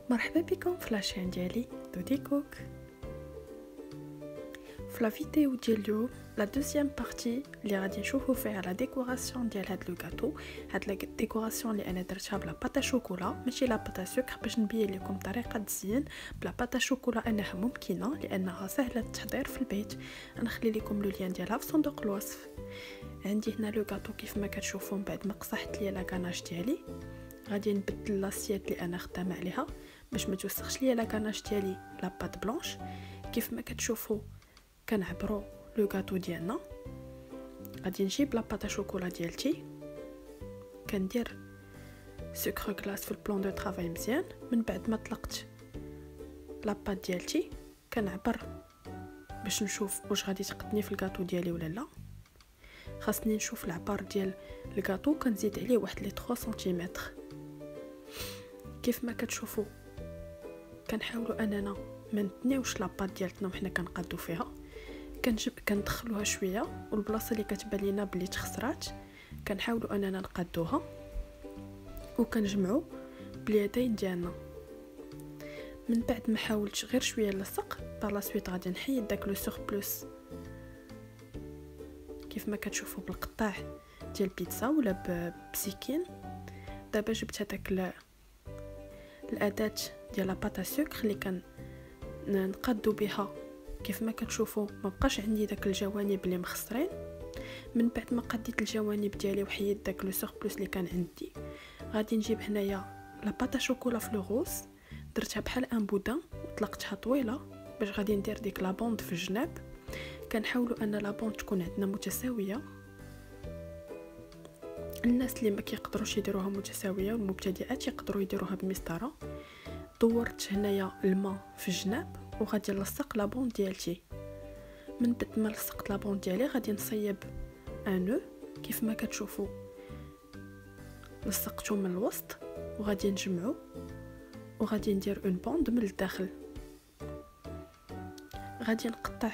مرحبا بكم في لاشين ديالي دودي كوك. في لا فيديو ديال اليوم لا دوزيام بارتي اللي غادي نشوفوا فيها لا ديكوراسيون ديال هاد لو غاتو. هاد لا ديكوراسيون اللي انا درتها بلا باتا شوكولا ماشي لا باتا سكر، باش نبين لكم طريقه تزيين بلا باتا شوكولا انها ممكنه لانها سهله التحضير في البيت. نخلي لكم لو لين ديالها في صندوق الوصف. عندي هنا لو غاتو كيف ما كتشوفوا. من بعد ما قصحت ليا لا كاناج ديالي غادي نبدل لاسيت اللي انا خدامه عليها باش ما توسخش ليا لا كاناج ديالي لا بات بلونش. كيف ما كتشوفوا كنعبروا لو غاتو ديالنا. غادي نجيب لا باتا شوكولا ديالتي، كندير سكر غلاس في البلان دو طرافاي مزيان. من بعد ما طلقت لا بات ديالتي كنعبر باش نشوف واش غادي تقدني في الغاتو ديالي ولا لا. خاصني نشوف العبار ديال الغاتو، كنزيد عليه واحد لي 3 سنتيمتر. كيف ما كتشوفوا كنحاولوا اننا ما نتناوش لاباط ديالتنا وحنا كنقادو فيها. كندخلوها شويه والبلاصه اللي كتبان لينا بلي تخسرات كنحاولوا اننا نقادوها وكنجمعوا باليدين ديالنا. من بعد ما حاولت غير شويه نلصق بالا سويت غادي نحيد داك لو سوربلوس كيف ما كتشوفوا بالقطاع ديال البيتزا ولا بسكين. دابا جبت هذاك الاداه ديال لا باتا سكر اللي نقادو بها. كيف ما كتشوفوا ما بقاش عندي داك الجوانب اللي مخسرين. من بعد ما قديت الجوانب ديالي وحيد داك لو سوربلوس اللي كان عندي، غادي نجيب هنايا لا باتا شوكولا في الغوز. درتها بحال ان بودان وطلقتها طويله باش غادي ندير ديك لا بوند في الجناب. كنحاولوا ان لا بوند تكون عندنا متساويه. الناس اللي ما كيقدروش يديروها متساويه والمبتدئات يقدروا يديروها بمسطره. دورت هنايا الماء في الجناب وغادي نلصق لا بوند ديالتي. من بعد ما لصقت لا بوند ديالي غادي نصيب ان نو كيف ما كتشوفوا لصقته من الوسط وغادي نجمعو وغادي ندير اون بوند من الداخل. غادي نقطع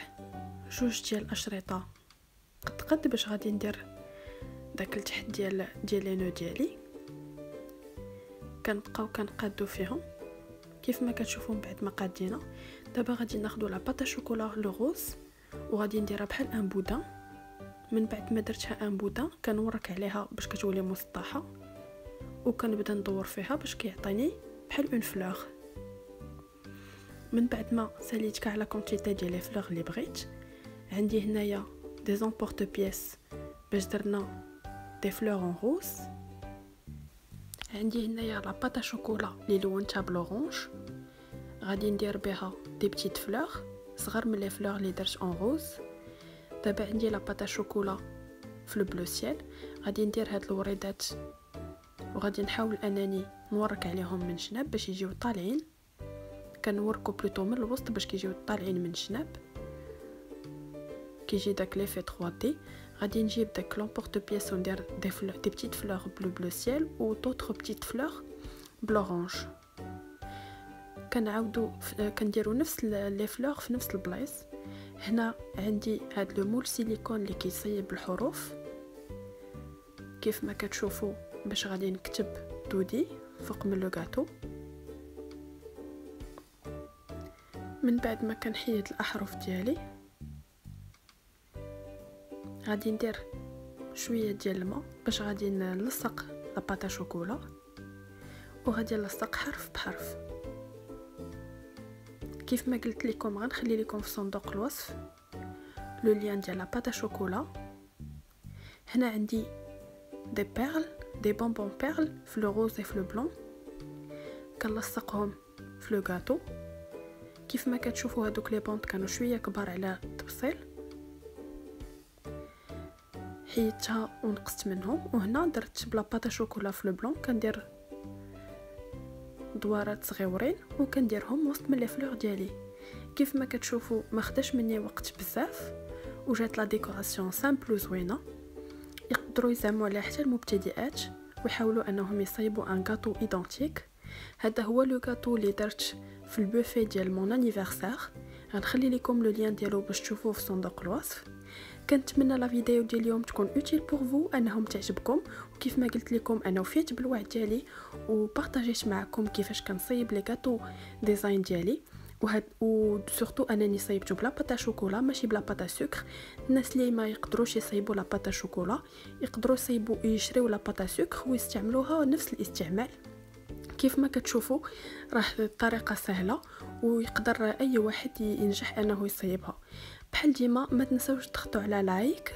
جوج ديال الاشرطه قد باش غادي ندير داك التحت ديال لي نو ديالي. كنبقاو كنقادو فيهم كيف ما كتشوفوا. من بعد ما قادينا دابا غادي ناخذوا لا باتا شوكولا لو غوز وغادي نديرها بحال ان بودان. من بعد ما درتها ان بودان كنورك عليها باش كتولي مسطحه وكنبدا ندور فيها باش كيعطيني بحال اون فلور. من بعد ما ساليت كاع لا كونتيتي ديال لي فلور اللي بغيت، عندي هنايا دي زامبورط بيس باش درنا دي فلور اون روز. عندي هنايا لا باتا شوكولا اللي لونتها بلورانج، غادي ندير بها دي بتيت فلور صغر من لي فلور اللي درت اون روز. دابا عندي لا باتا شوكولا في البلو سيل، غادي ندير هاد الوريدات وغادي نحاول انني نورك عليهم من الجناب باش يجيو طالعين. كنوركو بلوتو من الوسط باش كيجيو طالعين من الجناب كيجي داك ليفي 3 دي. غادي نجيب داك لومبورط بيس وندير دي بتيت فلور بلو سيل و دوطخ بتيت فلور بلورانج. كنعاودو كنديرو نفس لي فلور في نفس البلايص. هنا عندي هاد لو مول سيليكون اللي كيصيب الحروف كيف ما كتشوفوا باش غادي نكتب دودي فوق من لو غاتو. من بعد ما كنحيد الاحرف ديالي غادي ندير شويه ديال الماء باش غادي نلصق لا باتا شوكولا وغادي نلصق حرف بحرف. كيف ما قلت لكم غنخلي لكم في صندوق الوصف لو لين ديال لا باتا شوكولا. هنا عندي دي بيرل دي بونبون بيرل في لو روز في لو بلون، كنلصقهم في لو غاتو. كيف ما كتشوفوا هذوك لي بوند كانوا شويه كبار على التبصيل، حيدتها ونقصت منهم. وهنا درت بلا باتا شوكولا في لو بلون كندير دوارات صغيورين وكنديرهم وسط من لي فلور ديالي. كيف ما كتشوفوا ما خداش مني وقت بزاف وجات لا ديكوراسيون سامبل وزوينه. يقدروا يزعموا عليها حتى المبتدئات ويحاولوا انهم يصايبوا ان غاتو ايدنتيك. هذا هو لو غاتو اللي درت في البوفي ديال مون انيفرسير. غنخلي لكم لو لين ديالو باش تشوفوه في صندوق الوصف. كنتمنى لا فيديو ديال اليوم تكون اوتيل بور فو، انهم تعجبكم. وكيف ما قلت لكم انا وفيت بالوعد ديالي وبارطاجيت معكم كيفاش كنصايب لي كاتو ديزاين ديالي. و سورتو انني صايبته بلا باتا شوكولا ماشي بلا باتا سكر. الناس اللي ما يقدروش يصايبوا لا باتا شوكولا يقدروا يشريو لا باتا سكر ويستعملوها نفس الاستعمال. كيف ما كتشوفوا راه الطريقه سهله ويقدر اي واحد ينجح انه يصايبها. بحال ديما ما تنساوش تضغطوا على لايك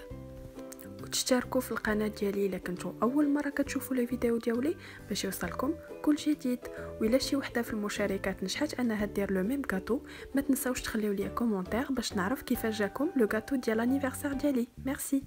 وتشتركوا في القناه ديالي الا كنتو اول مره كتشوفوا لي فيديو ديالي باش يوصلكم كل جديد. وإلا شي وحده في المشاركات نجحت انها دير لو ميم غاتو ما تنساوش تخليو لي كومونتير باش نعرف كيفاش جاكم لو غاتو ديال لانيفرسير ديالي. ميرسي.